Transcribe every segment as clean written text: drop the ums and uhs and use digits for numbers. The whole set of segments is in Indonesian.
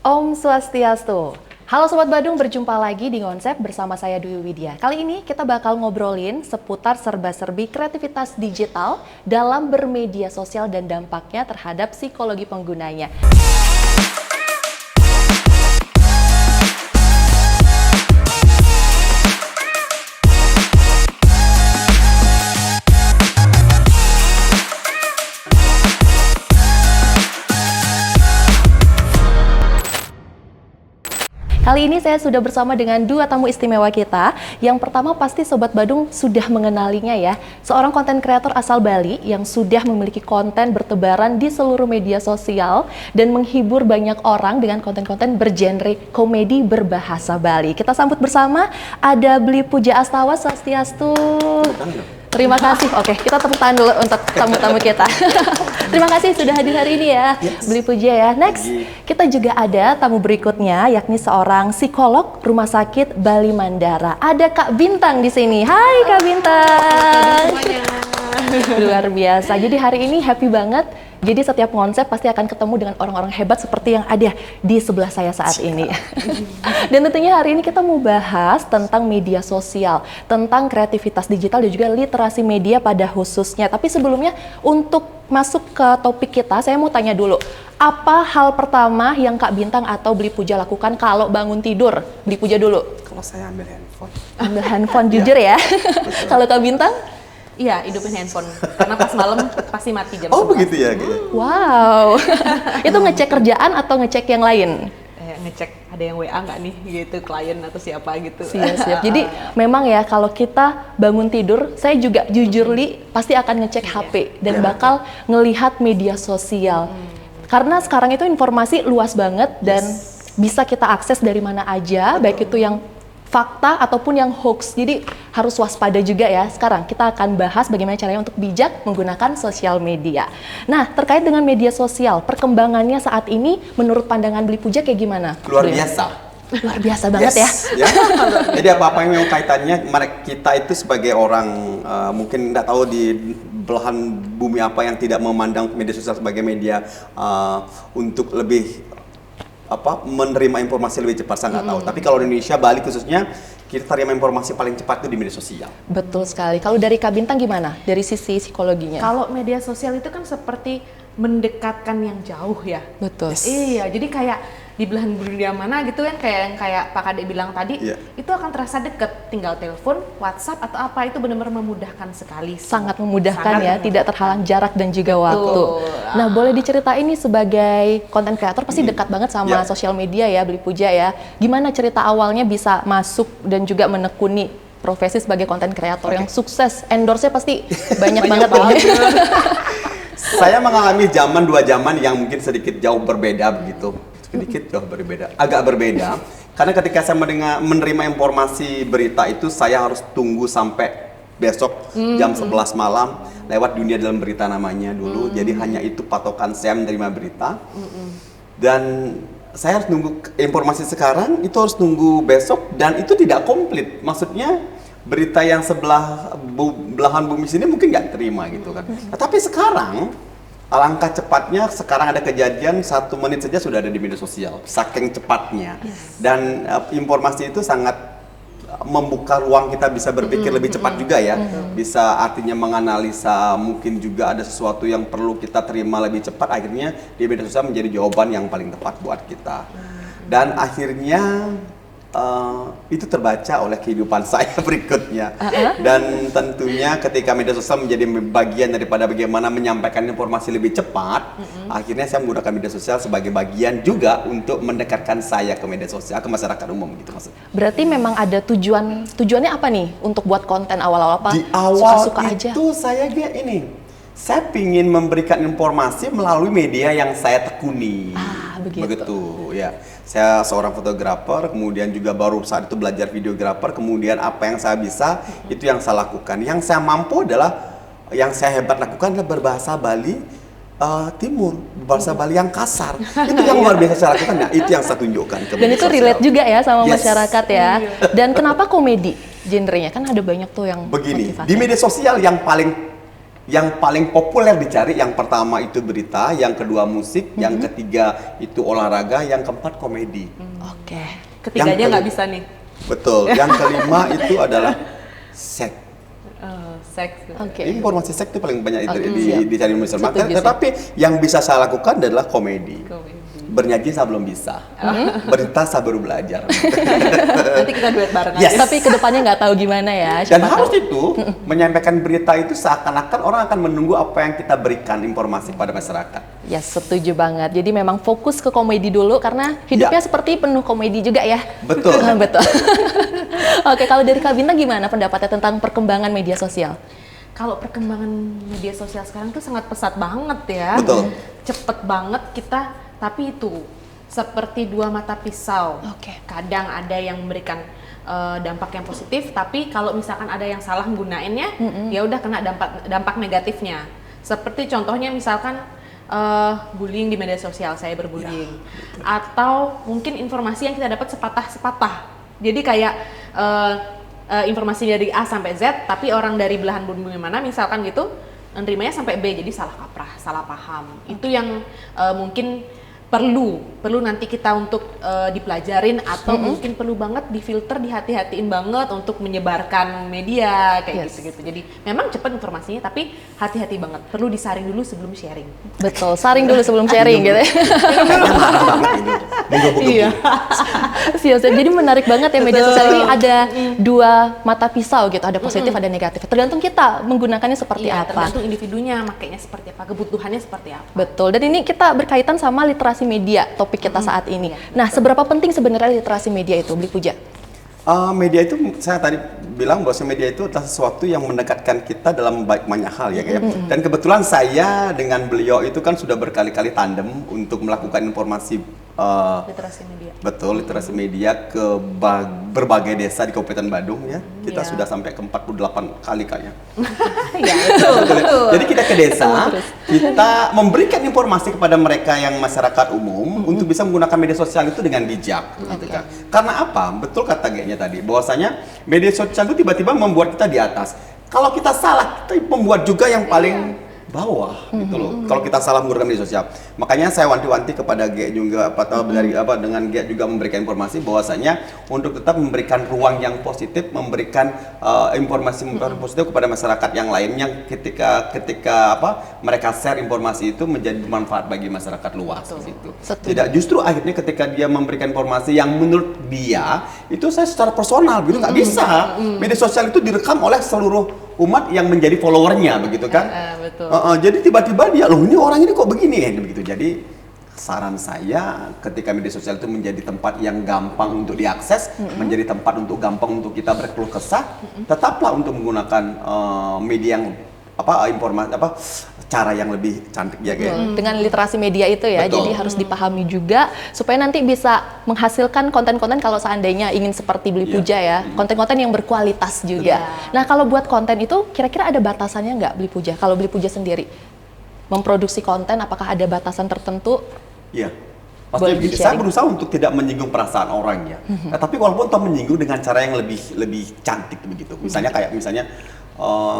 Om Swastiastu. Halo Sobat Badung, berjumpa lagi di Ngonsep bersama saya Dwi Widya. Kali ini kita bakal ngobrolin seputar serba-serbi kreativitas digital dalam bermedia sosial dan dampaknya terhadap psikologi penggunanya. Kali ini saya sudah bersama dengan dua tamu istimewa kita. Yang pertama pasti Sobat Badung sudah mengenalinya ya. Seorang konten kreator asal Bali yang sudah memiliki konten bertebaran di seluruh media sosial dan menghibur banyak orang dengan konten-konten bergenre komedi berbahasa Bali. Kita sambut bersama ada Bli Puja Astawa. Swastiastu. Terima kasih. Oke, kita tepuk tangan dulu untuk tamu-tamu kita. Terima kasih sudah hadir hari ini ya, Bli Puja ya. Next, kita juga ada tamu berikutnya, yakni seorang psikolog Rumah Sakit Bali Mandara. Ada Kak Bintang di sini. Hai Kak Bintang. Luar biasa. Jadi hari ini happy banget. Jadi setiap konsep pasti akan ketemu dengan orang-orang hebat seperti yang ada di sebelah saya saat ini. Dan tentunya hari ini kita mau bahas tentang media sosial, tentang kreativitas digital dan juga literasi media pada khususnya. Tapi sebelumnya untuk masuk ke topik kita, saya mau tanya dulu. Apa hal pertama yang Kak Bintang atau Bli Puja lakukan kalau bangun tidur? Bli Puja dulu. Kalau saya ambil handphone. Ambil handphone, jujur ya. Kalau Kak Bintang? Iya, hidupin handphone. Karena pas malam pasti mati jam 11. Oh begitu ya? Wow. Itu ngecek kerjaan atau ngecek yang lain? Ngecek ada yang WA nggak nih gitu, klien atau siapa gitu. Siap. Jadi memang ya kalau kita bangun tidur, saya juga jujur pasti akan ngecek HP dan bakal ngelihat media sosial. Karena sekarang itu informasi luas banget dan bisa kita akses dari mana aja, baik itu yang fakta ataupun yang hoax. Jadi harus waspada juga ya. Sekarang kita akan bahas bagaimana caranya untuk bijak menggunakan sosial media. Nah, terkait dengan media sosial, perkembangannya saat ini menurut pandangan Bli Puja kayak gimana? Luar biasa. Luar biasa banget ya. Jadi apa-apa yang kaitannya kita itu sebagai orang mungkin nggak tahu di belahan bumi apa yang tidak memandang media sosial sebagai media untuk lebih menerima informasi lebih cepat, saya nggak tahu. Tapi kalau di Indonesia, Bali khususnya, kita terima informasi paling cepat itu di media sosial. Betul sekali. Kalau dari Kak Bintang gimana? Dari sisi psikologinya? Kalau media sosial itu kan seperti mendekatkan yang jauh ya. Betul. Iya, jadi kayak di belahan dunia mana gitu kan, kayak Pak Kade bilang tadi, itu akan terasa deket. Tinggal telepon, WhatsApp atau apa, itu benar-benar memudahkan sekali. Sangat memudahkan ya, tidak terhalang jarak dan juga waktu. Nah, boleh diceritain nih sebagai konten kreator pasti dekat banget sama sosial media ya, Bli Puja ya. Gimana cerita awalnya bisa masuk dan juga menekuni profesi sebagai konten kreator yang sukses? Endorse-nya pasti banyak banget ya. Saya mengalami dua zaman yang mungkin sedikit jauh berbeda begitu. Agak berbeda. Karena ketika saya menerima informasi berita itu, saya harus tunggu sampai besok jam 11 malam lewat Dunia Dalam Berita namanya dulu. Jadi hanya itu patokan saya menerima berita. Dan saya harus nunggu informasi sekarang, itu harus nunggu besok dan itu tidak komplit. Maksudnya berita yang belahan bumi sini mungkin nggak terima gitu kan. Nah, tapi sekarang alangkah cepatnya, sekarang ada kejadian 1 menit saja sudah ada di media sosial, saking cepatnya. Dan informasi itu sangat membuka ruang kita bisa berpikir lebih cepat juga ya. Bisa artinya menganalisa, mungkin juga ada sesuatu yang perlu kita terima lebih cepat, akhirnya di media sosial menjadi jawaban yang paling tepat buat kita. Dan akhirnya itu terbaca oleh kehidupan saya berikutnya. Dan tentunya ketika media sosial menjadi bagian daripada bagaimana menyampaikan informasi lebih cepat, akhirnya saya menggunakan media sosial sebagai bagian juga untuk mendekatkan saya ke media sosial, ke masyarakat umum gitu maksudnya. Berarti memang ada tujuannya apa nih untuk buat konten awal-awal apa? Di awal suka-suka aja? Itu saya ingin memberikan informasi melalui media yang saya tekuni. Begitu ya. Saya seorang fotografer, kemudian juga baru saat itu belajar videografer, kemudian apa yang saya bisa, itu yang saya lakukan. Yang saya mampu adalah, yang saya hebat lakukan adalah berbahasa Bali Timur, bahasa Bali yang kasar. Itu yang luar biasa saya lakukan, nah itu yang saya tunjukkan ke Dan itu relate juga ya sama masyarakat ya. Iya. Dan kenapa komedi genrenya? Kan ada banyak tuh yang begini, motivasi. di media sosial yang paling Yang paling populer dicari, yang pertama itu berita, yang kedua musik, yang ketiga itu olahraga, yang keempat komedi. Oke. Ketiganya nggak bisa nih. Betul. Yang kelima itu adalah seks. Seks. Oke. Informasi seks itu paling banyak Siap. dicari di Indonesia. Setuju sih. Tetapi yang bisa saya lakukan adalah komedi. Komedi. Bernyanyi saya belum bisa. Berita saya baru belajar. Nanti kita duet bareng Yes. aja. Tapi kedepannya nggak tahu gimana ya. Dan siapa harus tahu. itu, menyampaikan berita itu seakan-akan orang akan menunggu apa yang kita berikan informasi pada masyarakat. Ya, setuju banget. Jadi memang fokus ke komedi dulu karena hidupnya Ya. seperti penuh komedi juga ya. Betul. Betul. Oke, kalau dari Kak Bintang gimana pendapatnya tentang perkembangan media sosial? Kalau perkembangan media sosial sekarang tuh sangat pesat banget ya. Betul. Cepet banget kita, tapi itu seperti dua mata pisau. Oke. Kadang ada yang memberikan dampak yang positif, tapi kalau misalkan ada yang salah menggunainnya, ya udah kena dampak negatifnya. Seperti contohnya misalkan bullying di media sosial, saya berbullying, atau mungkin informasi yang kita dapat sepatah-sepatah. Jadi kayak informasi dari A sampai Z, tapi orang dari belahan bumi mana misalkan gitu, nerimanya sampai B, jadi salah kaprah, salah paham. Itu yang mungkin perlu nanti kita untuk dipelajarin, atau mungkin perlu banget difilter, dihati-hatiin banget untuk menyebarkan media kayak gitu-gitu. Jadi memang cepat informasinya, tapi hati-hati banget, perlu disaring dulu sebelum sharing. Betul, saring dulu sebelum sharing gitu ya. Kayaknya marah banget ini. Menggebu-gebu. Iya. Siap-siap. Jadi menarik banget ya, media sosial ini ada dua mata pisau gitu, ada positif, ada negatif. Tergantung kita menggunakannya seperti Iya, apa. tergantung individunya makainya seperti apa, kebutuhannya seperti apa. Betul, dan ini kita berkaitan sama literasi media, topik kita saat ini. Nah, seberapa penting sebenarnya literasi media itu, Bli Puja? Media itu, saya tadi bilang bahwa media itu adalah sesuatu yang mendekatkan kita dalam banyak hal ya, kayak. Dan kebetulan saya dengan beliau itu kan sudah berkali-kali tandem untuk melakukan informasi Literasi media. betul, literasi media ke berbagai desa di Kabupaten Badung ya. Kita Iya. sudah sampai ke 48 kali kayaknya. Iya, betul. Jadi kita ke desa, kita memberikan informasi kepada mereka yang masyarakat umum untuk bisa menggunakan media sosial itu dengan bijak. Gitu kan. Karena apa? Betul kata G-nya tadi, bahwasanya media sosial itu tiba-tiba membuat kita di atas. Kalau kita salah, kita membuat juga yang paling bawah gitu loh. Kalau kita salah menggunakan media sosial. Makanya saya wanti-wanti kepada G juga dengan G juga memberikan informasi bahwasanya untuk tetap memberikan ruang yang positif, memberikan informasi positif kepada masyarakat yang lainnya ketika mereka share informasi itu menjadi bermanfaat bagi masyarakat luas gitu. Setuju. Tidak, justru akhirnya ketika dia memberikan informasi yang menurut dia itu saya secara personal gitu nggak bisa. Media sosial itu direkam oleh seluruh umat yang menjadi followernya begitu kan. Betul. Jadi tiba-tiba dia, loh ini orang ini kok begini ya begitu. Jadi saran saya ketika media sosial itu menjadi tempat yang gampang untuk diakses, menjadi tempat untuk gampang untuk kita berkeluh kesah, tetaplah untuk menggunakan media yang informasi cara yang lebih cantik ya kayak. Dengan literasi media itu ya, Betul. jadi harus dipahami juga supaya nanti bisa menghasilkan konten-konten kalau seandainya ingin seperti Bli Puja ya, konten-konten yang berkualitas juga. Nah, kalau buat konten itu kira-kira ada batasannya nggak, Bli Puja? Kalau Bli Puja sendiri memproduksi konten, apakah ada batasan tertentu? Iya. Boleh Maksudnya begini, di-sharing. saya berusaha untuk tidak menyinggung perasaan orang ya. Tapi walaupun toh menyinggung dengan cara yang lebih cantik begitu. Misalnya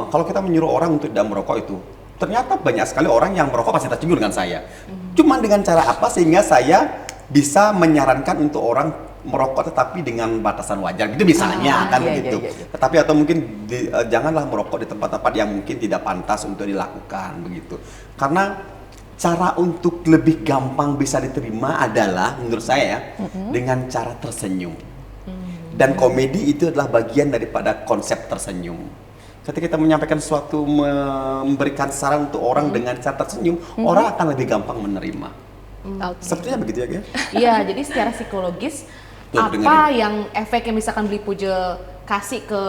kalau kita menyuruh orang untuk tidak merokok itu, ternyata banyak sekali orang yang merokok pasti tersinggung dengan saya. Cuman dengan cara apa sehingga saya bisa menyarankan untuk orang merokok tetapi dengan batasan wajar gitu misalnya kan begitu. Tetapi atau mungkin janganlah merokok di tempat-tempat yang mungkin tidak pantas untuk dilakukan begitu. Karena cara untuk lebih gampang bisa diterima adalah menurut saya dengan cara tersenyum. Dan komedi itu adalah bagian daripada konsep tersenyum. Ketika kita menyampaikan sesuatu, memberikan saran untuk orang dengan cara tersenyum, orang akan lebih gampang menerima. Sepertinya begitu ya, Gia? Iya, jadi secara psikologis Tuh, apa yang efek yang misalkan Bli Puja kasih ke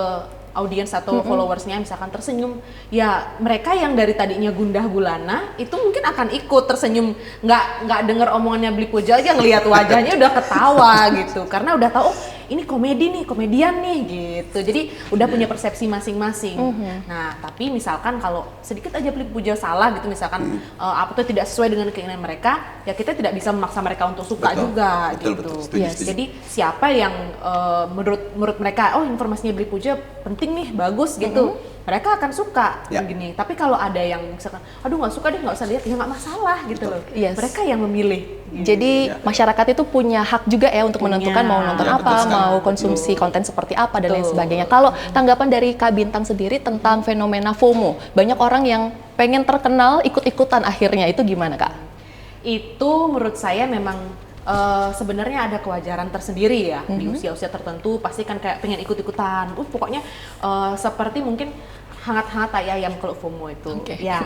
audiens atau followersnya misalkan tersenyum, ya mereka yang dari tadinya gundah gulana itu mungkin akan ikut tersenyum, nggak denger omongannya Bli Puja aja ngelihat wajahnya udah ketawa gitu, karena udah tahu oh, ini komedi nih, komedian nih gitu. Jadi udah punya persepsi masing-masing. Nah, tapi misalkan kalau sedikit aja Bli Puja salah gitu, misalkan apa tuh tidak sesuai dengan keinginan mereka, ya kita tidak bisa memaksa mereka untuk suka juga gitu. Setuju. Jadi siapa yang menurut mereka, oh informasinya Bli Puja penting nih, bagus gitu. mereka akan suka Ya. gini. Tapi kalau ada yang misalkan, aduh nggak suka deh, nggak usah lihat, ya nggak masalah gitu loh. Yes. Mereka yang memilih. gitu. Jadi Ya. masyarakat itu punya hak juga ya untuk Punya. menentukan mau nonton Ya, apa, betul sekali. mau konsumsi Betul. konten seperti apa dan lain Betul. sebagainya. Kalau tanggapan dari Kak Bintang sendiri tentang fenomena FOMO, banyak orang yang pengen terkenal ikut-ikutan akhirnya, itu gimana Kak? Itu menurut saya memang sebenarnya ada kewajaran tersendiri ya di usia-usia tertentu, pasti kan kayak pengen ikut-ikutan. Pokoknya seperti mungkin hangat-hangat tai ayam kalau FOMO itu. Oke. Ya.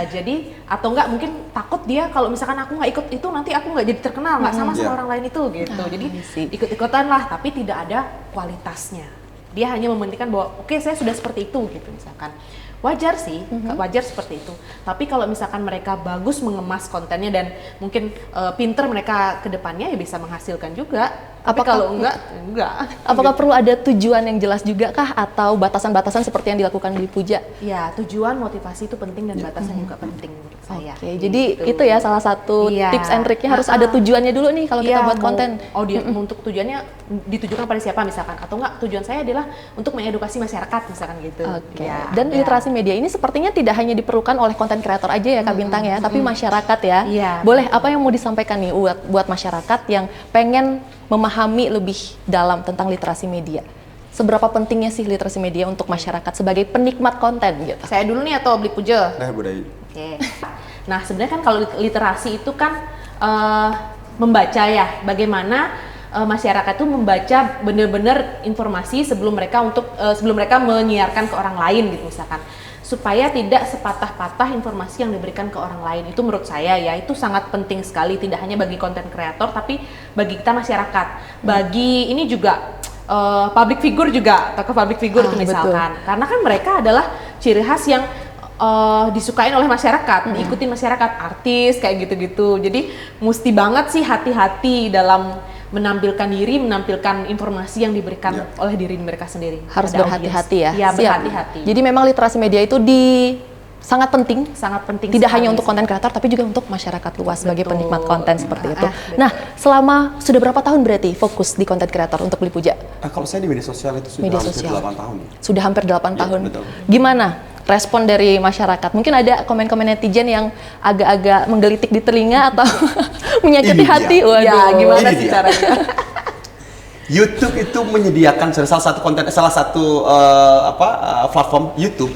Jadi atau enggak mungkin takut dia kalau misalkan aku nggak ikut itu nanti aku nggak jadi terkenal, nggak sama Iya. orang lain itu gitu. Jadi I see. ikut-ikutan lah, tapi tidak ada kualitasnya. Dia hanya mementingkan bahwa oke, saya sudah seperti itu gitu misalkan. Wajar sih, wajar seperti itu. Tapi kalau misalkan mereka bagus mengemas kontennya dan mungkin pinter mereka ke depannya ya bisa menghasilkan juga. Tapi Apakah- kalau enggak. Apakah perlu ada tujuan yang jelas juga kah atau batasan-batasan seperti yang dilakukan di Puja? Ya, tujuan motivasi itu penting dan batasan juga penting menurut saya. Oke, jadi itu ya salah satu Iya. tips and triknya harus ada tujuannya dulu nih kalau kita Iya, buat mau- konten. untuk tujuannya ditujukan pada siapa misalkan, atau enggak tujuan saya adalah untuk mengedukasi masyarakat misalkan gitu. Oke. Ya, Dan ya. literasi media ini sepertinya tidak hanya diperlukan oleh konten kreator aja ya Kak Bintang ya, tapi masyarakat ya. Iya. Boleh apa yang mau disampaikan nih buat masyarakat yang pengen memahami lebih dalam tentang literasi media? Seberapa pentingnya sih literasi media untuk masyarakat sebagai penikmat konten gitu? Saya dulu nih atau Beli Puja? Nah, budaya. Oke. Nah, sebenarnya kan kalau literasi itu kan membaca ya, bagaimana masyarakat itu membaca benar-benar informasi sebelum mereka menyiarkan ke orang lain gitu misalkan. Supaya tidak sepatah-patah informasi yang diberikan ke orang lain. Itu menurut saya ya, itu sangat penting sekali, tidak hanya bagi konten kreator tapi bagi kita masyarakat. Bagi ini juga public figure juga, tokoh public figure itu misalkan. Karena kan mereka adalah ciri khas yang disukain oleh masyarakat, diikutin masyarakat, artis kayak gitu-gitu. Jadi mesti banget sih hati-hati dalam menampilkan diri, menampilkan informasi yang diberikan Ya. oleh diri mereka sendiri. Harus pada berhati-hati ya. audiens. Iya, Siap. berhati-hati. Jadi memang literasi media itu sangat penting. Sangat penting Tidak sekali hanya untuk sih. konten kreator, tapi juga untuk masyarakat luas sebagai Betul. penikmat konten seperti itu. Betul. Nah, selama sudah berapa tahun berarti fokus di konten kreator untuk Beli Puja? Kalau saya di media sosial itu sudah Media hampir sosial. 8 tahun ya. Sudah hampir 8 Iya, tahun. betul. Gimana respon dari masyarakat? Mungkin ada komen-komen netizen yang agak-agak menggelitik di telinga atau menyakiti Ini dia. hati. Waduh. Ya, gimana Ini sih dia. caranya? YouTube itu menyediakan salah satu platform YouTube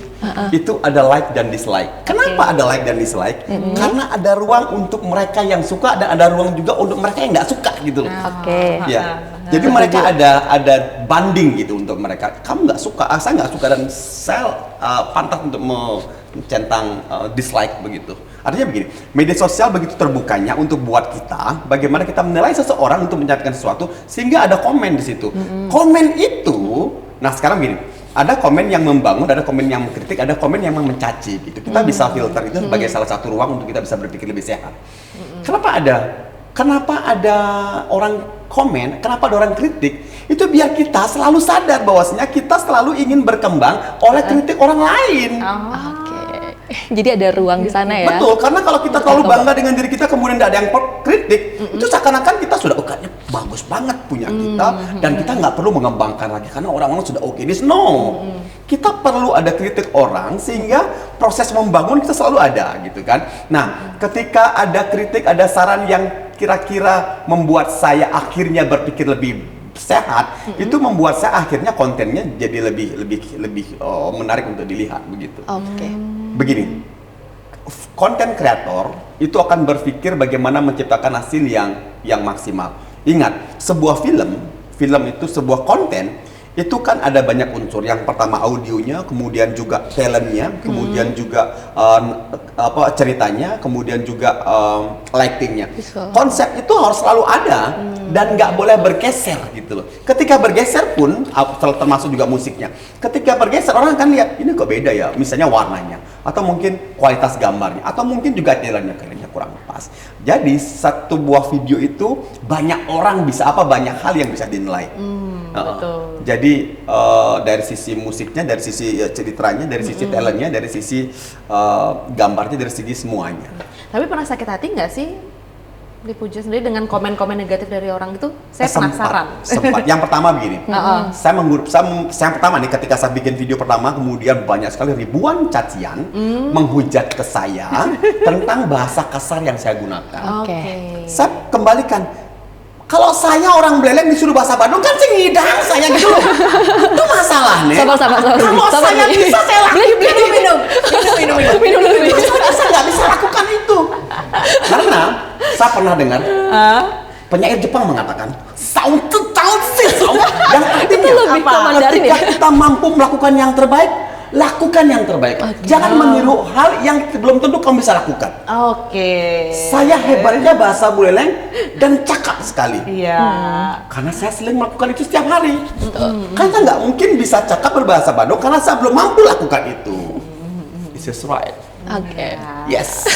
itu ada like dan dislike. Kenapa ada like dan dislike? Karena ada ruang untuk mereka yang suka dan ada ruang juga untuk mereka yang nggak suka gitu loh. Oke. Ya. Jadi mereka ada banding gitu untuk mereka. Kamu nggak suka, saya nggak suka dan saya pantas untuk mencentang dislike begitu. Artinya begini, media sosial begitu terbukanya untuk buat kita, bagaimana kita menilai seseorang untuk menyampaikan sesuatu sehingga ada komen di situ. Komen itu, nah sekarang gini, ada komen yang membangun, ada komen yang mengkritik, ada komen yang mencaci gitu. Kita bisa filter itu sebagai salah satu ruang untuk kita bisa berpikir lebih sehat. Kenapa ada orang komen, kenapa ada orang kritik? Itu biar kita selalu sadar bahwasanya kita selalu ingin berkembang oleh kritik orang lain. Oke. Jadi ada ruang di sana ya. Betul, karena kalau kita terlalu bangga dengan diri kita kemudian tidak ada yang kritik, itu seakan-akan kita sudah kayaknya bagus banget punya kita dan kita nggak perlu mengembangkan lagi karena orang-orang sudah oke. No, kita perlu ada kritik orang sehingga proses membangun kita selalu ada gitu kan. Nah, ketika ada kritik, ada saran yang kira-kira membuat saya akhirnya berpikir lebih sehat, itu membuat saya akhirnya kontennya jadi lebih menarik untuk dilihat begitu. Oke. Begini, konten kreator itu akan berpikir bagaimana menciptakan hasil yang maksimal. Ingat, sebuah film itu sebuah konten itu kan ada banyak unsur. Yang pertama audionya, kemudian juga talentnya, kemudian juga ceritanya, kemudian juga lightingnya. Visual. Konsep itu harus selalu ada dan nggak boleh bergeser gitu loh. Ketika bergeser pun, termasuk juga musiknya. Ketika bergeser orang akan lihat ini kok beda ya, misalnya warnanya, atau mungkin kualitas gambarnya, atau mungkin juga talentnya kayaknya kurang pas. Jadi satu buah video itu banyak orang banyak hal yang bisa dinilai. Betul. Jadi dari sisi musiknya, dari sisi ceritanya, dari sisi talentnya, dari sisi gambarnya, dari segi semuanya. Tapi pernah sakit hati nggak sih Beli Puja sendiri dengan komen-komen negatif dari orang itu, saya penasaran. Sempat. Yang pertama begini, saya pertama nih ketika saya bikin video pertama, kemudian banyak sekali ribuan cacian menghujat ke saya tentang bahasa kasar yang saya gunakan. Oke. Saya kembalikan, kalau saya orang Beleleng disuruh bahasa Bandung kan sih ngidang saya gitu loh. Itu masalahnya. Sabar. Kalau saya bisa saya lakukan minum. Saya nggak bisa lakukan itu. Karena saya pernah dengar penyair Jepang mengatakan yang Itu lebih ke Mandarin ya? ketika kita mampu melakukan yang terbaik, lakukan yang terbaik. Jangan meniru hal yang belum tentu kamu bisa lakukan. Oke. Saya hebatnya bahasa Buleleng dan cakap sekali. Iya. Karena saya sering melakukan itu setiap hari. Kan saya nggak mungkin bisa cakap berbahasa Bandung karena saya belum mampu lakukan itu. This is right. Oke. Yes.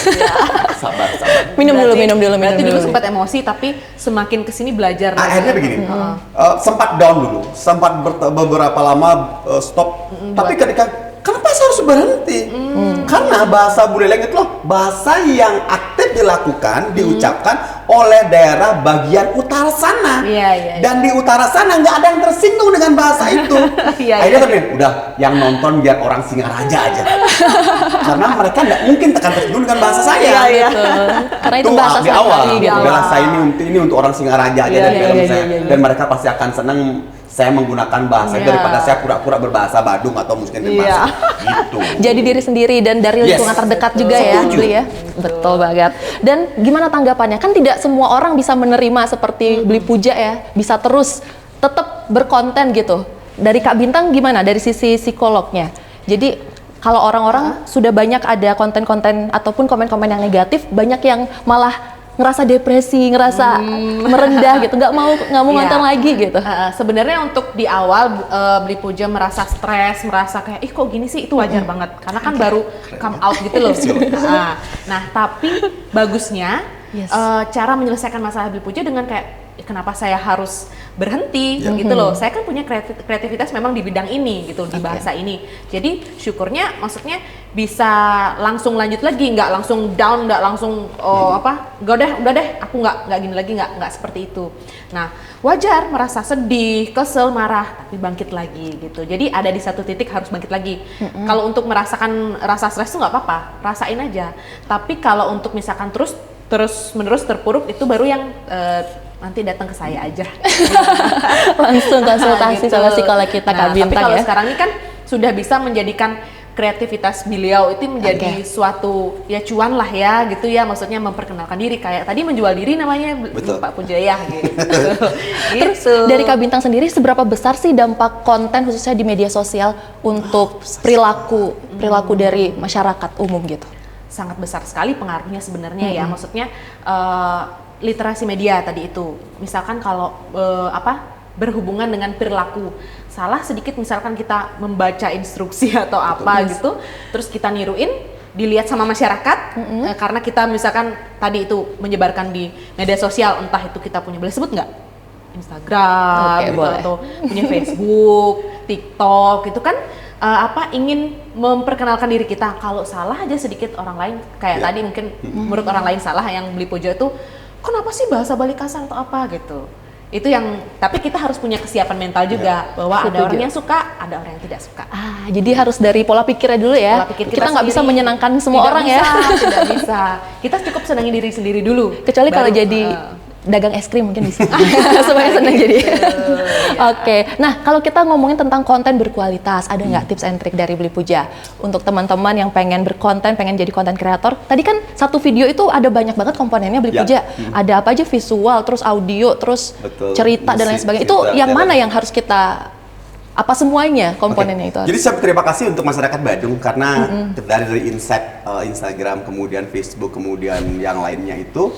Sabar. Minum dulu. Berarti dulu sempat emosi, tapi semakin kesini belajar. Akhirnya begini, sempat down dulu, sempat beberapa lama stop. Tapi ketika, kenapa saya harus berhenti? Karena bahasa Buleleng itu loh bahasa yang aktif dilakukan, diucapkan oleh daerah bagian utara sana. Iya. Dan di utara sana nggak ada yang tersinggung dengan bahasa itu. Akhirnya kan udah yang nonton biar orang Singaraja aja. Karena mereka nggak mungkin tersinggung dengan bahasa saya. Iya. Karena itu bahasa di awal, gitu. udahlah saya ini untuk orang Singaraja aja dan film saya. Dan mereka pasti akan senang saya menggunakan bahasa itu daripada saya pura-pura berbahasa Badung atau mungkin berbahasa gitu. Jadi diri sendiri dan dari lingkungan terdekat juga ya, Setuju. Beli ya. Betul banget. Dan gimana tanggapannya? Kan tidak semua orang bisa menerima seperti Beli Puja ya, bisa terus tetap berkonten gitu. Dari Kak Bintang gimana dari sisi psikolognya? Jadi kalau orang-orang sudah banyak ada konten-konten ataupun komen-komen yang negatif, banyak yang malah ngerasa depresi, ngerasa merendah gitu, nggak mau nonton lagi gitu. Sebenarnya untuk di awal Beli Puja merasa stres, merasa kayak kok gini sih, itu wajar banget karena kan baru come out gitu loh. Nah tapi bagusnya cara menyelesaikan masalah Beli Puja dengan kayak kenapa saya harus berhenti gitu loh. Saya kan punya kreativitas memang di bidang ini gitu, di bahasa ini. Jadi syukurnya maksudnya bisa langsung lanjut lagi, nggak langsung down, nggak langsung udah deh aku nggak gini lagi, nggak seperti itu. Nah wajar merasa sedih, kesel, marah, tapi bangkit lagi gitu. Jadi ada di satu titik harus bangkit lagi. Kalau untuk merasakan rasa stres itu nggak apa-apa, rasain aja. Tapi kalau untuk misalkan terus menerus terpuruk, itu baru yang nanti datang ke saya aja. Langsung konsultasi sama psikolog kita, Kak Bintang. Tapi kalau ya. sekarang ini kan sudah bisa menjadikan kreativitas beliau itu menjadi suatu ya cuan lah ya gitu ya, maksudnya memperkenalkan diri kayak tadi menjual diri namanya Pak Pujaya gitu. Terus dari Kak Bintang sendiri seberapa besar sih dampak konten khususnya di media sosial untuk perilaku dari masyarakat umum gitu? Sangat besar sekali pengaruhnya sebenarnya ya, maksudnya literasi media tadi itu. Misalkan kalau berhubungan dengan perilaku, salah sedikit misalkan kita membaca instruksi atau apa gitu, terus kita niruin, dilihat sama masyarakat, karena kita misalkan tadi itu menyebarkan di media sosial, entah itu kita punya, boleh sebut nggak? Instagram gitu, atau punya Facebook, TikTok gitu kan, ingin memperkenalkan diri kita. Kalau salah aja sedikit orang lain, kayak tadi mungkin menurut orang lain salah yang Beli Puja itu, kenapa sih bahasa Bali kasar atau apa gitu. Itu yang, tapi kita harus punya kesiapan mental juga, bahwa ada orang yang suka, ada orang yang tidak suka. Jadi harus dari pola pikirnya dulu ya. Pola pikir kita nggak bisa menyenangkan semua orang ya. Tidak bisa. Kita cukup senangin diri sendiri dulu. Kecuali kalau jadi dagang es krim mungkin bisa. Semuanya senang jadi. Oke. Nah, kalau kita ngomongin tentang konten berkualitas, ada nggak tips and trick dari Beli Puja untuk teman-teman yang pengen berkonten, pengen jadi konten kreator? Tadi kan satu video itu ada banyak banget komponennya Beli Puja. Ada apa aja, visual, terus audio, terus cerita dan lain sebagainya. Itu yang mana yang harus kita semuanya komponennya itu? Jadi saya terima kasih untuk masyarakat Badung karena dari insight Instagram, kemudian Facebook, kemudian yang lainnya itu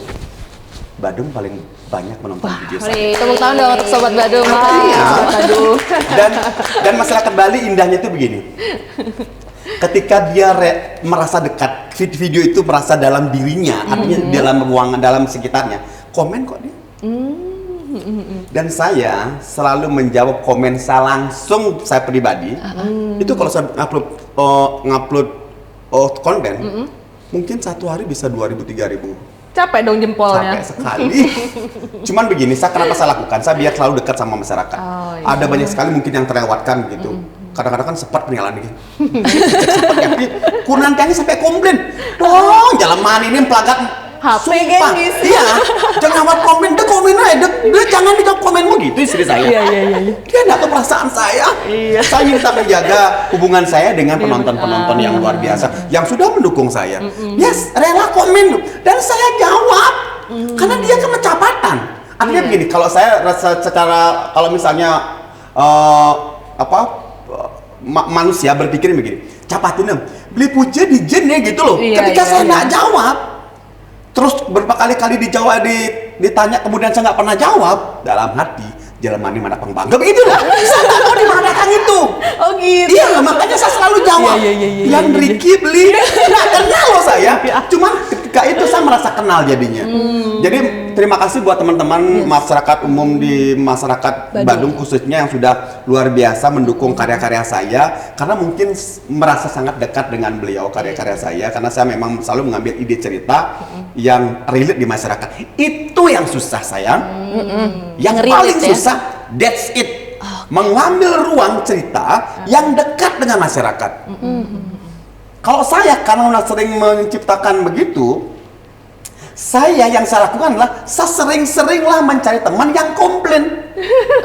Badung paling banyak menonton video saya. Tepuk tangan dong untuk Sobat Badung. Dan masyarakat Bali indahnya itu begini. Ketika dia merasa dekat, video itu merasa dalam dirinya, artinya dalam ruangan, dalam sekitarnya, komen kok dia. Dan saya selalu menjawab komen saya langsung, saya pribadi. Itu kalau saya ngupload konten, mungkin satu hari bisa 2.000-3.000 Capek dong jempolnya. Capek sekali. Cuman begini, kenapa saya lakukan? Saya biar selalu dekat sama masyarakat. Oh, iya. Ada banyak sekali mungkin yang terlewatkan gitu. Kadang-kadang kan sempat penyalaan gitu. Kurang kayaknya sampai komplain. Dong, jalan mana ini pelagat. HP Sumpah, genggis. iya. Jangan buat komen, dia komen aja. Dia jangan dijawab komenmu gitu istri saya. Iya. Dia nggak tahu perasaan saya. Iya. Saya minta menjaga hubungan saya dengan penonton-penonton yang luar biasa yang sudah mendukung saya. Yes, rela komen dan saya jawab karena dia kan mencapakan. Artinya begini, kalau saya rasa secara kalau misalnya manusia berpikir begini, capatin beli puja di jen ya gitu loh. Iya, Ketika iya, saya iya. nggak jawab, terus berkali-kali dijawab ditanya kemudian saya nggak pernah jawab, dalam hati jalan mana pengbangga begitu loh. Saya nggak mau dimanakan itu. Oh gitu. Iya, makanya saya selalu jawab. Iya, Yang Ricky beli nggak kenal loh saya. Cuman ketika itu saya merasa kenal jadinya. Jadi terima kasih buat teman-teman masyarakat umum di masyarakat Badung khususnya yang sudah luar biasa mendukung karya-karya saya karena mungkin merasa sangat dekat dengan beliau karya-karya saya karena saya memang selalu mengambil ide cerita yang relate di masyarakat. Itu yang susah sayang. Yang Relate, paling ya? susah that's it. Mengambil ruang cerita yang dekat dengan masyarakat. Kalau saya karena sering menciptakan begitu, yang saya lakukan adalah saya sering-seringlah mencari teman yang komplain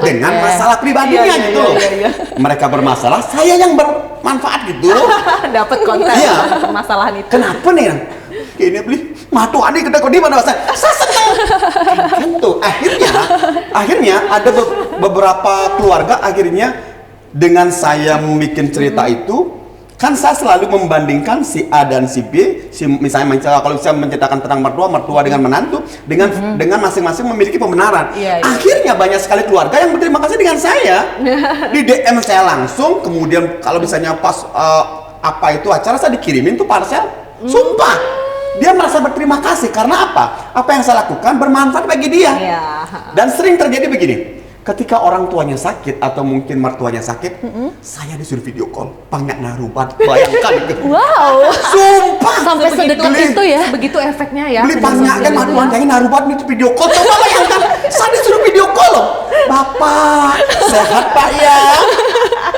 dengan masalah pribadinya Iya, gitu loh. iya. Mereka bermasalah, saya yang bermanfaat gitu loh. Dapat konten Iya. permasalahan itu. Kenapa nih? Ini beli matu adi kita kok di mana saya senang. Gitu. Akhirnya ada beberapa keluarga akhirnya dengan saya membuat cerita itu kan saya selalu membandingkan si A dan si B, misalnya kalau saya menceritakan tentang mertua dengan menantu, dengan masing-masing memiliki pembenaran. Iya. Akhirnya banyak sekali keluarga yang berterima kasih dengan saya. Di DM saya langsung, kemudian kalau misalnya pas acara saya dikirimin tuh parcel, sumpah. Dia merasa berterima kasih karena apa? Apa yang saya lakukan bermanfaat bagi dia. Iya. Dan sering terjadi begini. Ketika orang tuanya sakit atau mungkin mertuanya sakit, saya disuruh video call, panggak narubat, bayangkan itu. Wow. Sumpah. Sampai sedekat itu ya. Begitu efeknya ya. Beli panggak kan mertuanya narubat nih video call, coba bayangkan, saya disuruh video call loh. Bapak, sehat Pak ya.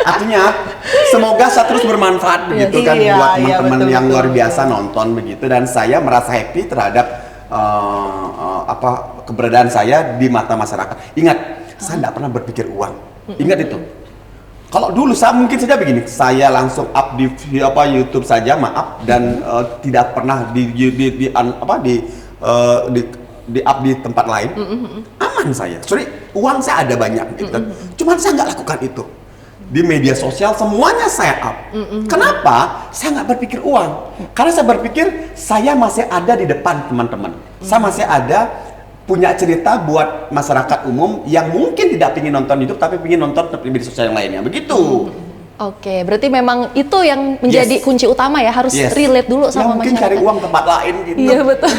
Artinya, semoga saya terus bermanfaat begitu kan Iya, buat iya, teman-teman betul, yang betul, luar betul. biasa nonton begitu dan saya merasa happy terhadap keberadaan saya di mata masyarakat. Ingat, saya tidak pernah berpikir uang. Ingat itu. Kalau dulu saya mungkin saja begini, saya langsung up di YouTube saja, maaf, dan tidak pernah di up di tempat lain. Aman saya. Sorry, uang saya ada banyak gitu. Cuman saya nggak lakukan itu. Di media sosial semuanya saya up. Kenapa? Saya nggak berpikir uang. Karena saya berpikir saya masih ada di depan teman-teman. Saya masih ada punya cerita buat masyarakat umum yang mungkin tidak ingin nonton YouTube tapi ingin nonton media sosial yang lainnya. Begitu. Oke, berarti memang itu yang menjadi Yes. kunci utama ya, harus Yes. relate dulu Ya, sama mungkin masyarakat. cari uang tempat lain gitu. Iya betul.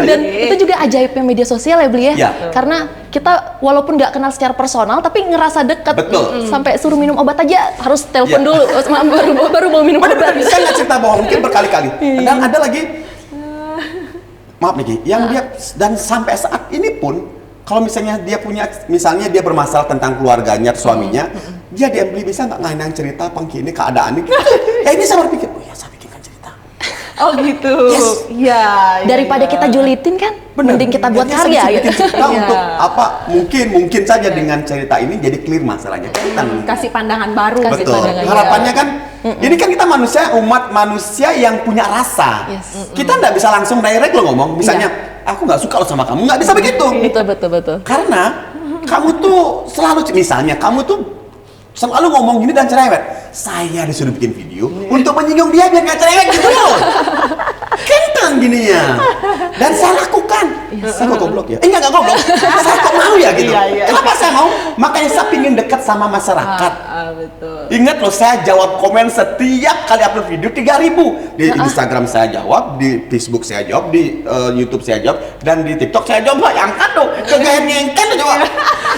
Dan itu juga ajaibnya media sosial ya Beli ya. Iya. Karena kita walaupun nggak kenal secara personal tapi ngerasa dekat. Betul. Sampai suruh minum obat aja harus telepon Iya. dulu baru mau minum obat. Benar-benar saya nggak cerita bohong mungkin berkali-kali. Dan ada lagi, maaf Niki, yang dia dan sampai saat ini pun kalau misalnya dia bermasalah tentang keluarganya, suaminya, dia beli bisa nggak ngain cerita pengkini keadaan ini. Ya ini saya berpikir, oh ya saya bikinkan cerita. Oh gitu. Yes. Iya. Daripada kita julitin kan, mending kita buat Jadi karya saya gitu. bikin cerita Iya. untuk apa? Mungkin saja dengan cerita ini jadi clear masalahnya. Kasih pandangan baru. Kasih Betul. pandangan, Harapannya kan, ini kan kita umat manusia yang punya rasa. Yes. Kita nggak bisa langsung direct lo ngomong. Misalnya, aku nggak suka lo sama kamu, nggak bisa begitu. Betul. Karena kamu tuh selalu, misalnya kamu tuh selalu ngomong gini dan cerewet. Saya disuruh bikin video untuk menyinggung dia biar nggak cerewet gitu loh. Kentang gininya. Dan saya lakukan. Saya kok goblok ya? Enggak goblok. Saya kok mau ya gitu. Iya. Kenapa saya mau? Makanya saya pingin dekat sama masyarakat. Betul. Ingat loh, saya jawab komen setiap kali upload video 3.000. Di Instagram saya jawab, di Facebook saya jawab, di YouTube saya jawab, dan di TikTok saya jawab. Bayangkan dong, kegayaan ngengken tuh jawab.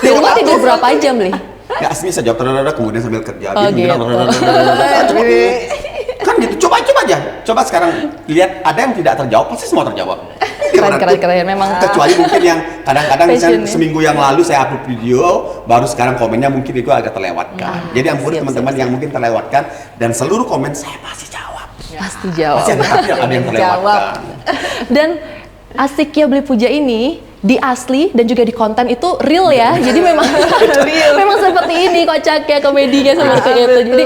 Di rumah tidur berapa jam Beli? Ya asli saya jawab, kemudian sambil kerja. Oh, Dia bilang, gitu. kan gitu, coba aja. coba sekarang lihat ada yang tidak terjawab, pasti semua terjawab. Keren memang. Kecuali mungkin yang kadang-kadang misalnya Passion, ya. seminggu yang lalu saya upload video, baru sekarang komennya mungkin itu agak terlewatkan. Jadi ampun teman-teman yang mungkin terlewatkan, dan seluruh komen saya pasti jawab. Pasti jawab. Pasti ada yang terlewatkan. Dan asiknya Beli Puja ini di asli dan juga di konten itu real ya. Jadi memang memang seperti ini kocaknya, komedinya seperti itu. Jadi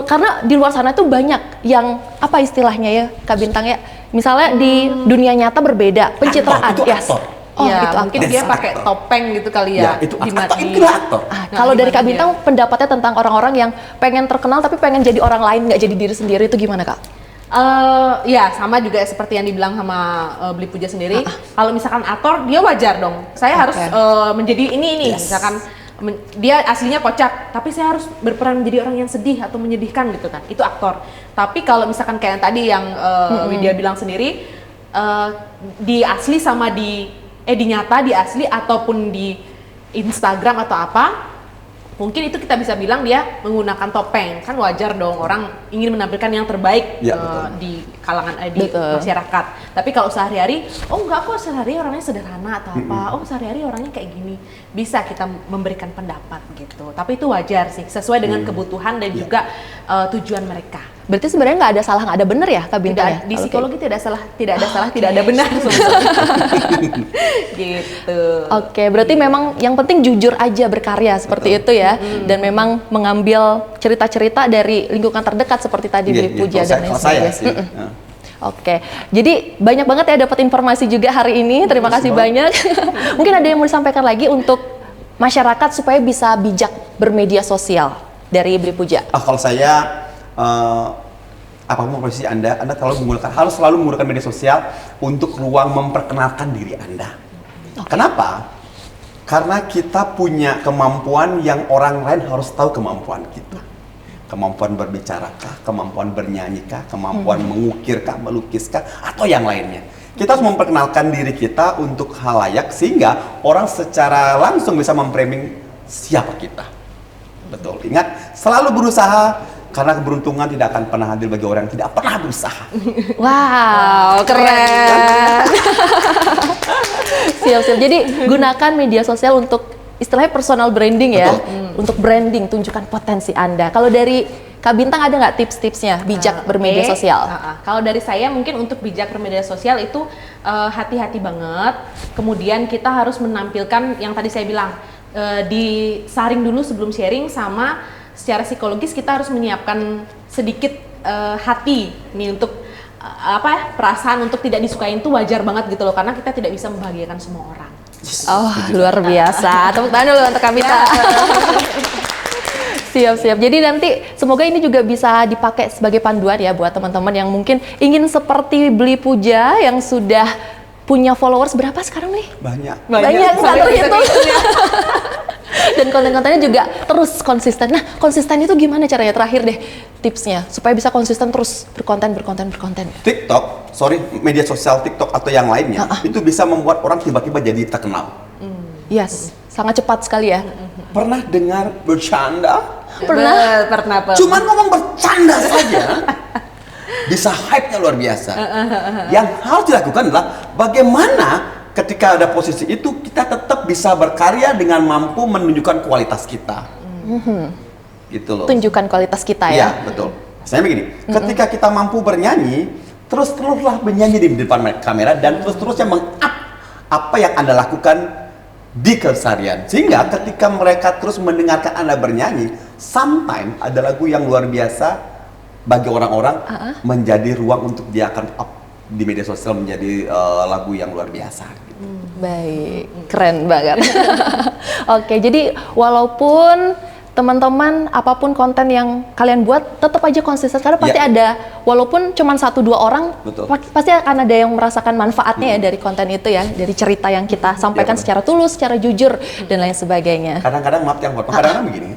karena di luar sana tuh banyak yang apa istilahnya ya, Kak Bintang ya. Misalnya di dunia nyata berbeda, pencitraan. Aktor, itu aktor. Oh, ya, itu mungkin aktor. dia pakai topeng gitu kali ya. Ya, itu Di aktor. mati. Itu aktor. Kalau dari Kak gimana Bintang pendapatnya tentang orang-orang yang pengen terkenal tapi pengen jadi orang lain, nggak jadi diri sendiri, itu gimana Kak? Ya sama juga seperti yang dibilang sama Beli Puja sendiri. Kalau misalkan aktor, dia wajar dong. Saya harus menjadi ini. Yes. Misalkan dia aslinya kocak, tapi saya harus berperan menjadi orang yang sedih atau menyedihkan gitu kan. Itu aktor. Tapi kalau misalkan kayak yang tadi yang Widya bilang sendiri, di asli sama di nyata, di asli ataupun di Instagram atau apa, mungkin itu kita bisa bilang dia menggunakan topeng. Kan wajar dong, orang ingin menampilkan yang terbaik Ya, betul. di kalangan di masyarakat. Tapi kalau sehari-hari, oh enggak kok, sehari-hari orangnya sederhana atau apa, oh sehari-hari orangnya kayak gini, bisa kita memberikan pendapat gitu. Tapi itu wajar sih, sesuai dengan kebutuhan dan juga tujuan mereka. Berarti sebenarnya nggak ada salah, nggak ada benar ya Kak Bintang ya? Di Kalau psikologi tidak ada salah, tidak ada benar. Gitu. Oke, berarti memang yang penting jujur aja berkarya seperti itu ya, dan memang mengambil cerita-cerita dari lingkungan terdekat seperti tadi Beli Puja dan lain sebagainya. sih. Oke, jadi banyak banget ya dapat informasi juga hari ini. Terima kasih banyak. Mungkin ada yang mau disampaikan lagi untuk masyarakat supaya bisa bijak bermedia sosial dari Beli Puja. Kalau saya apapun posisi Anda harus selalu menggunakan media sosial untuk ruang memperkenalkan diri Anda. Kenapa? Karena kita punya kemampuan yang orang lain harus tahu kemampuan kita. Kemampuan berbicarakah, kemampuan bernyanyi-kah, kemampuan mengukirkah, melukiskah, atau yang lainnya. Kita harus memperkenalkan diri kita untuk halayak sehingga orang secara langsung bisa memframing siapa kita. Betul. Ingat, selalu berusaha, karena keberuntungan tidak akan pernah hadir bagi orang yang tidak pernah berusaha. Wow, keren. Siap-siap. Jadi gunakan media sosial untuk istilahnya personal branding ya. Untuk branding, tunjukkan potensi Anda. Kalau dari Kak Bintang ada nggak tips-tipsnya bijak bermedia sosial? Kalau dari saya mungkin untuk bijak bermedia sosial itu hati-hati banget. Kemudian kita harus menampilkan yang tadi saya bilang, disaring dulu sebelum sharing, sama secara psikologis kita harus menyiapkan sedikit hati nih untuk perasaan untuk tidak disukai itu wajar banget gitu loh, karena kita tidak bisa membahagiakan semua orang. Oh, luar biasa. Tepuk tangan dulu untuk Kak Bintang. Siap-siap. Jadi nanti semoga ini juga bisa dipakai sebagai panduan ya buat teman-teman yang mungkin ingin seperti Beli Puja yang sudah punya followers berapa sekarang nih? Banyak. Banyak satu itu. Dan konten-kontennya juga terus konsisten. Nah, konsisten itu gimana caranya? Terakhir deh tipsnya supaya bisa konsisten terus berkonten. TikTok, media sosial TikTok atau yang lainnya, itu bisa membuat orang tiba-tiba jadi terkenal. Yes, sangat cepat sekali ya. Pernah dengar bercanda? Pernah. Cuman ngomong bercanda saja bisa hype-nya luar biasa. Yang harus dilakukan adalah bagaimana ketika ada posisi itu kita tetap bisa berkarya dengan mampu menunjukkan kualitas kita. Gitu loh. Tunjukkan kualitas kita ya. Iya, betul. Saya begini, ketika kita mampu bernyanyi, teruslah bernyanyi di depan kamera dan terusnya meng-up apa yang Anda lakukan di keseharian. Sehingga ketika mereka terus mendengarkan Anda bernyanyi, sometimes ada lagu yang luar biasa bagi orang-orang menjadi ruang untuk dia akan up di media sosial menjadi lagu yang luar biasa. Gitu. Baik, keren banget. Oke, jadi walaupun teman-teman apapun konten yang kalian buat tetap aja konsisten karena pasti ada, walaupun cuma 1-2 orang, pasti akan ada yang merasakan manfaatnya ya dari konten itu ya, dari cerita yang kita sampaikan secara tulus, secara jujur dan lain sebagainya. Kadang-kadang maaf yang potong, kadang-kadang begini,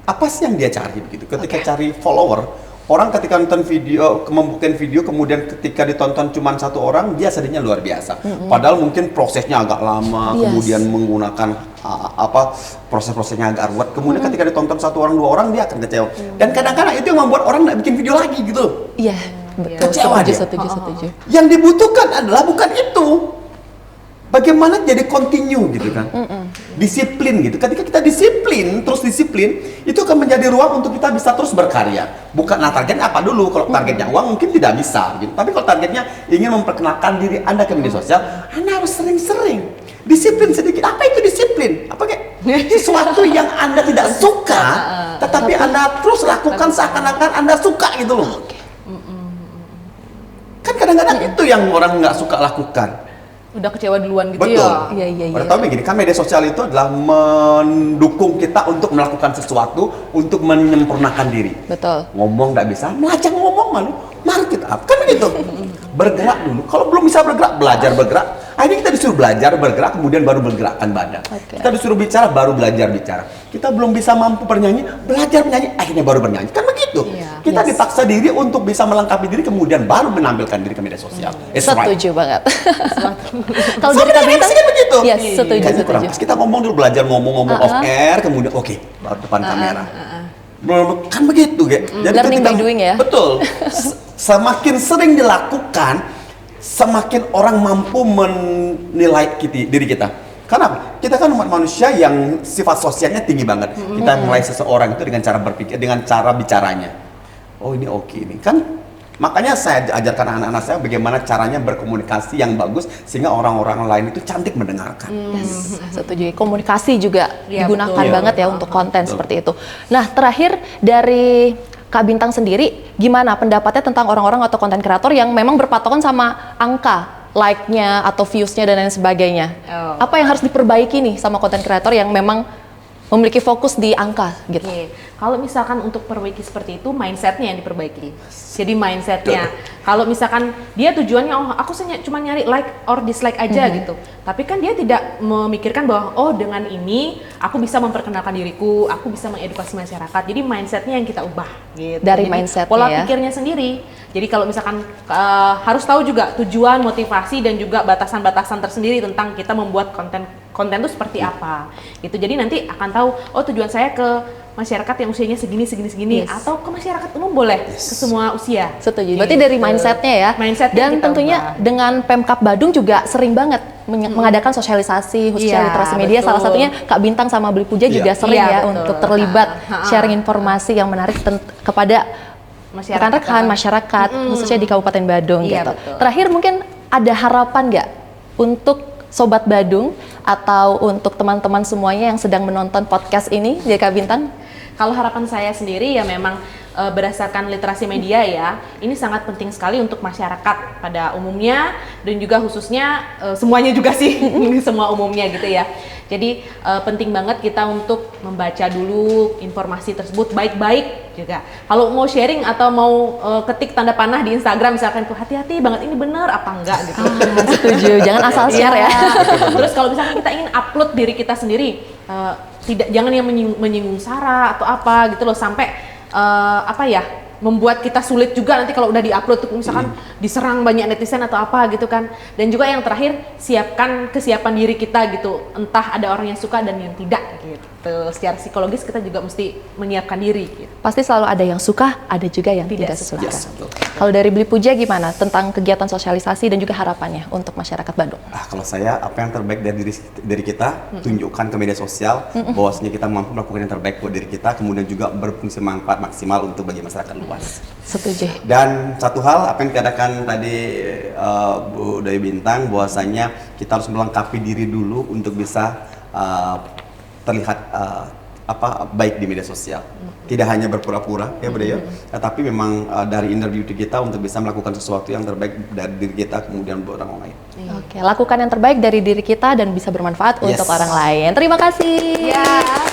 apa sih yang dia cari begitu? Ketika cari follower, orang ketika nonton video, membuat video, kemudian ketika ditonton cuma 1 orang, dia sedihnya luar biasa. Padahal mungkin prosesnya agak lama, kemudian menggunakan proses-prosesnya agak ruwet. Kemudian ketika ditonton 1 orang 2 orang dia akan kecewa. Dan kadang-kadang itu yang membuat orang nggak bikin video lagi gitu. Iya, betul. Kecewa dia. Setuju. Yang dibutuhkan adalah bukan itu. Bagaimana jadi continue gitu kan? Disiplin gitu. Ketika kita disiplin, itu akan menjadi ruang untuk kita bisa terus berkarya. Bukan targetnya apa dulu. Kalau targetnya uang mungkin tidak bisa gitu. Tapi kalau targetnya ingin memperkenalkan diri Anda ke media sosial, Anda harus sering-sering. Disiplin sedikit. Apa itu disiplin? Apa kayak sesuatu yang Anda tidak suka, tetapi Anda terus lakukan seakan-akan Anda suka gitu loh. Kan kadang-kadang itu yang orang nggak suka lakukan. Udah kecewa duluan gitu. Betul. Ya. Iya. Udah tahu begini, kan media sosial itu adalah mendukung kita untuk melakukan sesuatu, untuk menyempurnakan diri. Betul. Ngomong nggak bisa, melajang ngomong malu. Mari kita up, kan begitu. Bergerak dulu. Kalau belum bisa bergerak, belajar bergerak. Akhirnya kita disuruh belajar bergerak, kemudian baru bergerakkan badan. Oke. Kita disuruh bicara, baru belajar bicara. Kita belum bisa mampu bernyanyi, belajar menyanyi, akhirnya baru bernyanyi. Kan begitu. Iya. Kita dipaksa diri untuk bisa melengkapi diri, kemudian baru menampilkan diri ke media sosial. It's right. Setuju banget. Kalau Sama dari Kak dengan Bintang, sih kan begitu. Yes, setuju. Kayaknya kurang pas. Kita ngomong dulu, belajar ngomong off air, kemudian oke, baru depan kamera. Belum kan begitu, Ge. Jadi Learning by doing ya. Betul. Semakin sering dilakukan, semakin orang mampu menilai diri kita. Karena kita kan umat manusia yang sifat sosialnya tinggi banget. Kita menilai seseorang itu dengan cara berpikir, dengan cara bicaranya. Oh ini oke ini kan. Makanya saya ajarkan anak-anak saya bagaimana caranya berkomunikasi yang bagus sehingga orang-orang lain itu cantik mendengarkan. Yes, setuju. Komunikasi juga Iya, digunakan betul. banget ya untuk konten Betul. seperti itu. Nah, terakhir dari Kak Bintang sendiri, gimana pendapatnya tentang orang-orang atau konten kreator yang memang berpatokan sama angka, like-nya atau views-nya dan lain sebagainya? Oh. Apa yang harus diperbaiki nih sama konten kreator yang memang memiliki fokus di angka gitu? Oke, kalau misalkan untuk perbaiki seperti itu, mindsetnya yang diperbaiki. Jadi mindsetnya, kalau misalkan dia tujuannya, oh aku cuma nyari like or dislike aja gitu. Tapi kan dia tidak memikirkan bahwa, oh dengan ini aku bisa memperkenalkan diriku, aku bisa mengedukasi masyarakat. Jadi mindsetnya yang kita ubah gitu. Dari Jadi, mindsetnya pola ya. pikirnya sendiri. Jadi kalau misalkan harus tahu juga tujuan, motivasi dan juga batasan-batasan tersendiri tentang kita membuat konten itu seperti apa gitu. Jadi nanti akan tahu, oh tujuan saya ke masyarakat yang usianya segini Yes. atau ke masyarakat umum boleh, ke semua usia. Setuju. Berarti dari mindsetnya ya. Mindsetnya Dan kita tentunya ubah. dengan Pemkab Badung juga sering banget mengadakan sosialisasi khususnya Iya, literasi media. betul. Salah satunya Kak Bintang sama Beli Puja juga Iya. sering Iya, ya betul. untuk terlibat sharing informasi yang menarik kepada rekan-rekan masyarakat khususnya di Kabupaten Badung Iya, gitu. betul. Terakhir mungkin ada harapan nggak untuk Sobat Badung atau untuk teman-teman semuanya yang sedang menonton podcast ini dari Kak Bintang? Kalau harapan saya sendiri ya memang berdasarkan literasi media ya, ini sangat penting sekali untuk masyarakat pada umumnya dan juga khususnya semuanya juga sih, semua umumnya gitu ya. Jadi penting banget kita untuk membaca dulu informasi tersebut baik-baik juga. Kalau mau sharing atau mau ketik tanda panah di Instagram misalkan tuh hati-hati banget ini benar apa enggak gitu. Setuju, jangan asal share ya. Terus kalau misalkan kita ingin upload diri kita sendiri, jangan yang menyinggung sara atau apa gitu loh sampai membuat kita sulit juga nanti kalau udah diupload tuh misalkan diserang banyak netizen atau apa gitu kan. Dan juga yang terakhir siapkan kesiapan diri kita gitu, entah ada orang yang suka dan yang tidak gitu. Secara psikologis kita juga mesti menyiapkan diri gitu. Pasti selalu ada yang suka, ada juga yang tidak suka. Yes, betul. Kalau dari Beli Puja gimana tentang kegiatan sosialisasi dan juga harapannya untuk masyarakat Bandung? Kalau saya apa yang terbaik dari kita tunjukkan ke media sosial bahwasanya kita mampu melakukan yang terbaik buat diri kita, kemudian juga berfungsi manfaat maksimal untuk bagi masyarakat luas. Setuju. Dan satu hal apa yang dikatakan tadi Bu Dewi Bintang bahwasanya kita harus melengkapi diri dulu untuk bisa terlihat baik di media sosial. Tidak hanya berpura-pura ya Bu Dewi, tetapi memang dari inner beauty kita untuk bisa melakukan sesuatu yang terbaik dari diri kita kemudian buat orang lain. Oke, lakukan yang terbaik dari diri kita dan bisa bermanfaat Yes. untuk orang lain. Terima kasih. Ya,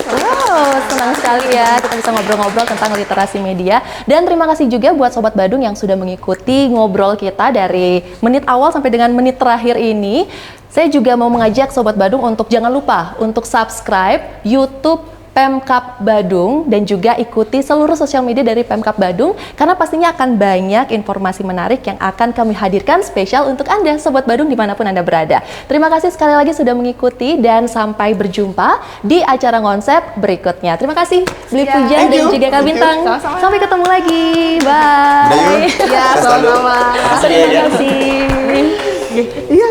Wow, senang sekali ya kita bisa ngobrol-ngobrol tentang literasi media. Dan terima kasih juga buat Sobat Badung yang sudah mengikuti ngobrol kita dari menit awal sampai dengan menit terakhir ini. Saya juga mau mengajak Sobat Badung untuk jangan lupa untuk subscribe YouTube Pemkab Badung dan juga ikuti seluruh sosial media dari Pemkab Badung karena pastinya akan banyak informasi menarik yang akan kami hadirkan spesial untuk Anda Sobat Badung dimanapun Anda berada. Terima kasih sekali lagi sudah mengikuti dan sampai berjumpa di acara konsep berikutnya. Terima kasih Beli Puja dan juga Kak Bintang. Sama-sama. Sampai ketemu lagi. Bye. Udah yuk. Ya, Sukses selalu. sama-sama. Makasih ya. Terima kasih. Iya.